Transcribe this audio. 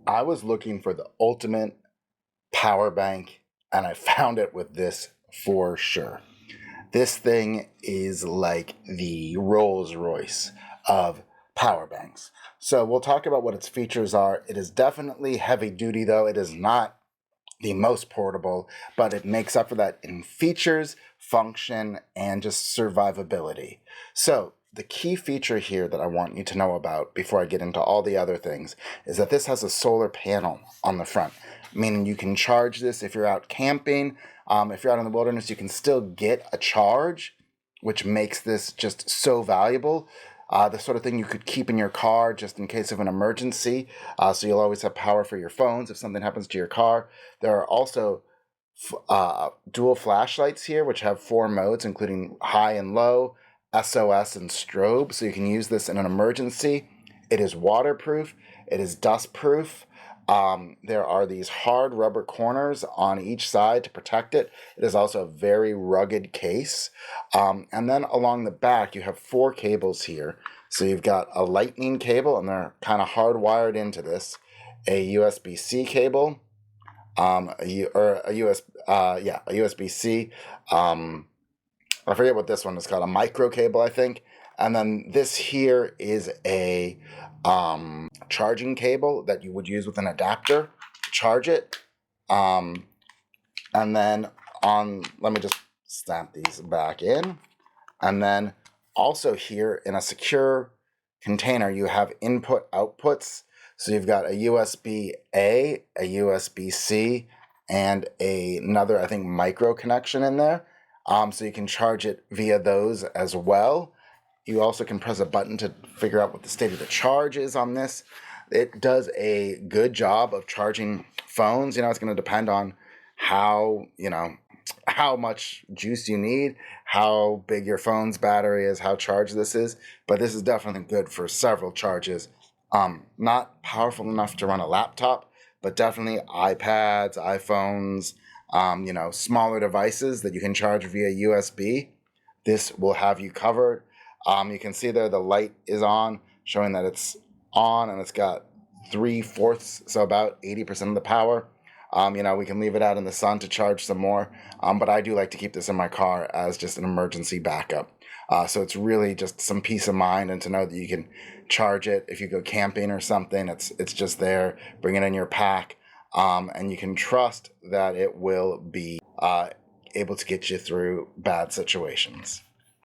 I was looking for the ultimate power bank and I found it with this for sure. This thing is like the Rolls Royce of power banks. So we'll talk about what its features are. It is definitely heavy duty though. It is not the most portable, but it makes up for that in features, function, and just survivability. So the key feature here that I want you to know about before I get into all the other things is that this has a solar panel on the front, meaning you can charge this if you're out camping. If you're out in the wilderness, you can still get a charge, which makes this just so valuable. The sort of thing you could keep in your car just in case of an emergency. So you'll always have power for your phones if something happens to your car. There are also dual flashlights here, which have 4 modes, including high and low, SOS, and strobe. So you can use this in an emergency. It is waterproof. It is dustproof. There are these hard rubber corners on each side to protect it. It is also a very rugged case. And then along the back, you have 4 cables here. So you've got a lightning cable, and they're kind of hardwired into this, a USB-C cable, a USB-C. I forget what this one is called, a micro cable, I think. And then this here is a charging cable that you would use with an adapter to charge it. And then let me just snap these back in. And then also here in a secure container, you have input outputs. So you've got a USB-A, a USB-C, and another, I think, micro connection in there. So you can charge it via those as well. You also can press a button to figure out what the state of the charge is on this. It does a good job of charging phones. It's going to depend on how much juice you need, how big your phone's battery is, how charged this is. But this is definitely good for several charges. Not powerful enough to run a laptop, but definitely iPads, iPhones, smaller devices that you can charge via USB. This will have you covered. You can see there the light is on, showing that it's on, and it's got 3/4, so about 80% of the power. We can leave it out in the sun to charge some more, but I do like to keep this in my car as just an emergency backup. So it's really just some peace of mind, and to know that you can charge it if you go camping or something. It's just there. Bring it in your pack, and you can trust that it will be able to get you through bad situations.